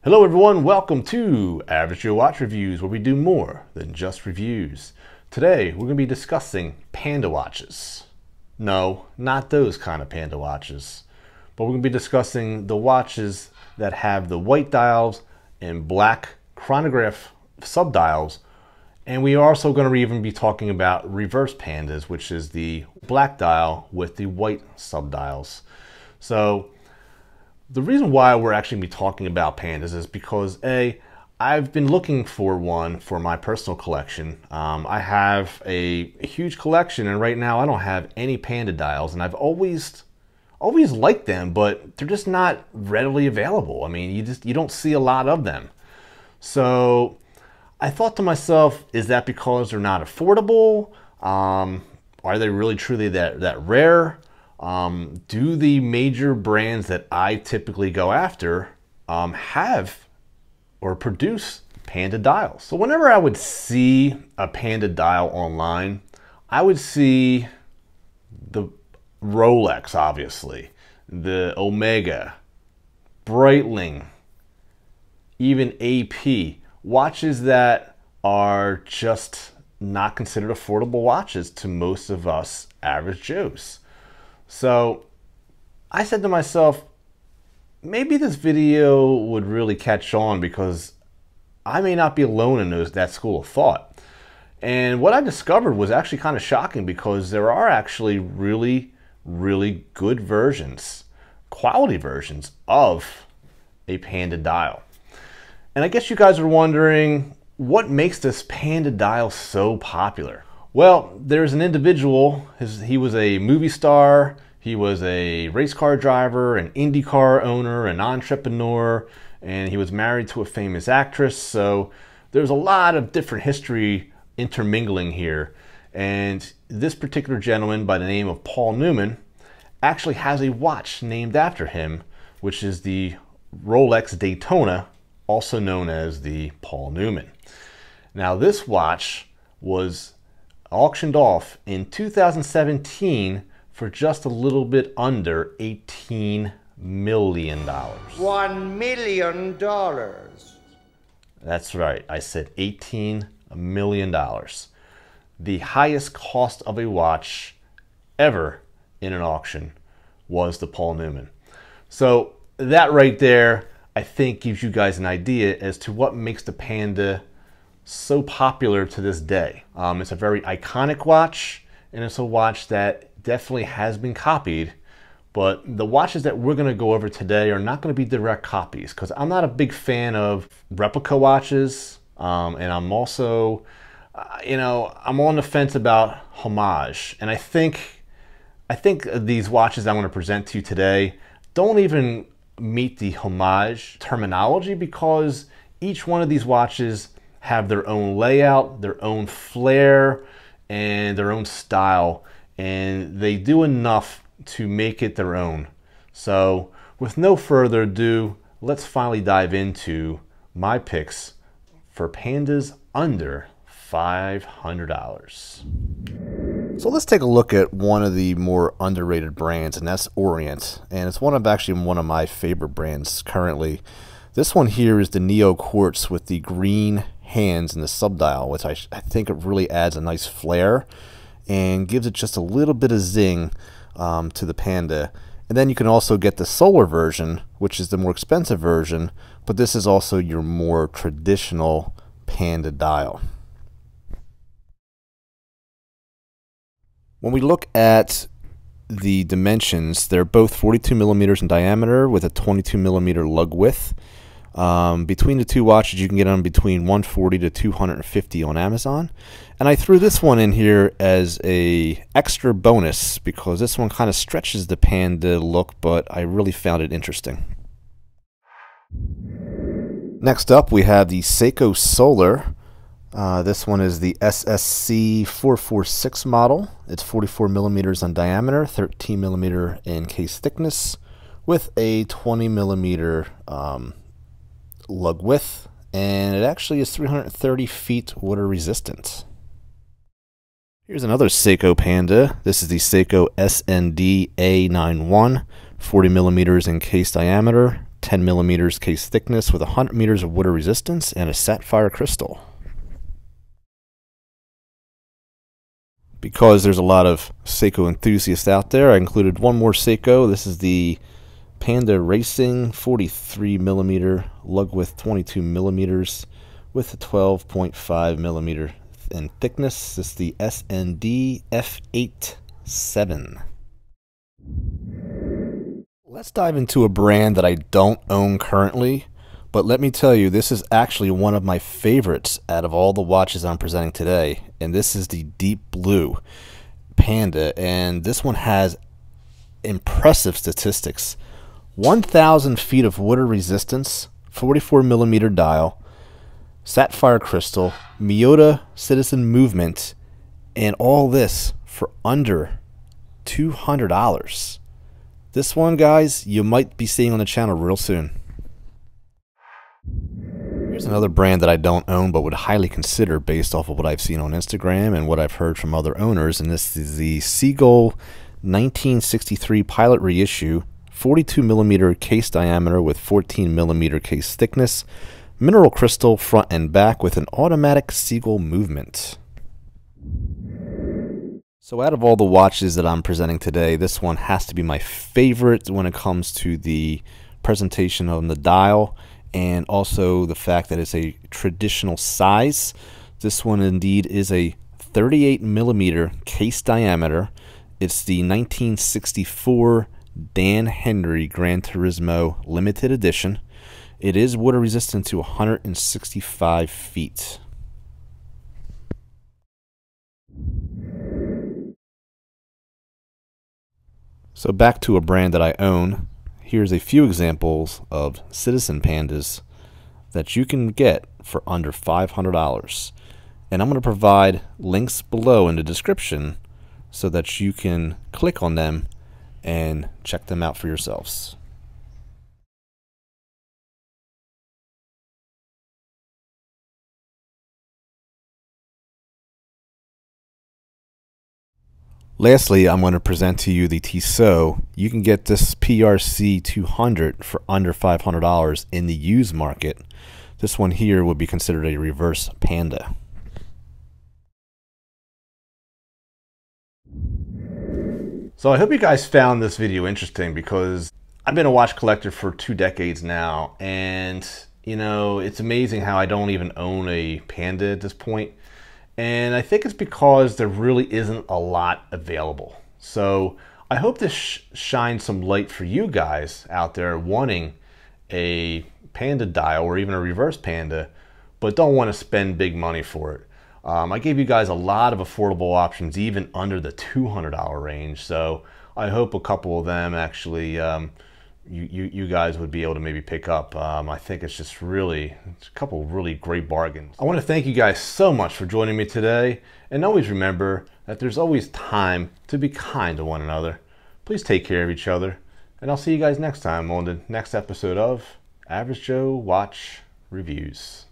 Hello everyone, welcome to AvgJoeWatchReviews, where we do more than just reviews. Today we're going to be discussing Panda watches. No, not those kind of Panda watches. But we're going to be discussing the watches that have the white dials and black chronograph subdials. And we are also going to even be talking about reverse Pandas, which is the black dial with the white subdials. So the reason why we're actually be talking about Pandas is because I've been looking for one for my personal collection. I have a huge collection, and right now I don't have any Panda dials, and I've always liked them, but they're just not readily available. I mean, you don't see a lot of them. So I thought to myself, is that because they're not affordable? Are they really truly that rare? Do the major brands that I typically go after have or produce Panda dials? So whenever I would see a Panda dial online, I would see the Rolex, obviously, the Omega, Breitling, even AP, watches that are just not considered affordable watches to most of us average Joes. So I said to myself, maybe this video would really catch on because I may not be alone in that school of thought. And what I discovered was actually kind of shocking, because there are actually really good versions, quality versions of a Panda dial. And I guess you guys are wondering, what makes this Panda dial so popular? Well, there's an individual, he was a movie star, he was a race car driver, an IndyCar owner, an entrepreneur, and he was married to a famous actress. So there's a lot of different history intermingling here. And this particular gentleman by the name of Paul Newman actually has a watch named after him, which is the Rolex Daytona, also known as the Paul Newman. Now this watch was auctioned off in 2017 for just a little bit under $18 million. $1 million. That's right, I said $18 million. The highest cost of a watch ever in an auction was the Paul Newman. So that right there, I think, gives you guys an idea as to what makes the Panda so popular to this day. It's a very iconic watch, and it's a watch that definitely has been copied, but the watches that we're going to go over today are not going to be direct copies, because I'm not a big fan of replica watches, and I'm also, I'm on the fence about homage. And I think these watches I'm going to present to you today don't even meet the homage terminology, because each one of these watches have their own layout, their own flair, and their own style, and they do enough to make it their own. So with no further ado, let's finally dive into my picks for Pandas under $500. So let's take a look at one of the more underrated brands, and that's Orient. And it's one of my favorite brands currently. This one here is the Neo Quartz with the green hands and the subdial, which I think it really adds a nice flair and gives it just a little bit of zing to the Panda. And then you can also get the Solar version, which is the more expensive version, but this is also your more traditional Panda dial. When we look at the dimensions, they're both 42 millimeters in diameter with a 22 millimeter lug width. Between the two watches, you can get them between 140 to 250 on Amazon. And I threw this one in here as a extra bonus because this one kind of stretches the Panda look, but I really found it interesting. Next up, we have the Seiko Solar. This one is the SSC 446 model. It's 44 millimeters in diameter, 13 millimeter in case thickness, with a 20 millimeter lug width, and it actually is 330 feet water resistant. Here's another Seiko Panda. This is the Seiko SND A91, 40 millimeters in case diameter, 10 millimeters case thickness with 100 meters of water resistance, and a sapphire crystal. Because there's a lot of Seiko enthusiasts out there, I included one more Seiko. This is the Panda Racing 43 millimeter lug width 22 millimeters with a 12.5 millimeter in thickness. This is the SND F87. Let's dive into a brand that I don't own currently, but let me tell you, this is actually one of my favorites out of all the watches I'm presenting today, and this is the Deep Blue Panda, and this one has impressive statistics. 1,000 feet of water resistance, 44 millimeter dial, sapphire crystal, Miyota Citizen movement, and all this for under $200. This one, guys, you might be seeing on the channel real soon. Here's another brand that I don't own but would highly consider based off of what I've seen on Instagram and what I've heard from other owners, and this is the Seagull 1963 Pilot Reissue, 42 millimeter case diameter with 14 millimeter case thickness, mineral crystal front and back with an automatic Seagull movement. So out of all the watches that I'm presenting today, this one has to be my favorite when it comes to the presentation on the dial and also the fact that it's a traditional size. This one indeed is a 38 millimeter case diameter. It's the 1964 Dan Henry Gran Turismo limited edition. It is water resistant to 165 feet. So back to a brand that I own. Here's a few examples of Citizen Pandas that you can get for under $500. And I'm going to provide links below in the description so that you can click on them and check them out for yourselves. Lastly, I'm going to present to you the Tissot. You can get this PRC 200 for under $500 in the used market. This one here would be considered a reverse Panda. So I hope you guys found this video interesting, because I've been a watch collector for 2 decades now, and you know, it's amazing how I don't even own a Panda at this point. And I think it's because there really isn't a lot available. So I hope this shines some light for you guys out there wanting a Panda dial or even a reverse Panda, but don't want to spend big money for it. I gave you guys a lot of affordable options, even under the $200 range. So I hope a couple of them actually you guys would be able to maybe pick up. I think it's just really, it's a couple of really great bargains. I want to thank you guys so much for joining me today, and always remember that there's always time to be kind to one another. Please take care of each other, and I'll see you guys next time on the next episode of Average Joe Watch Reviews.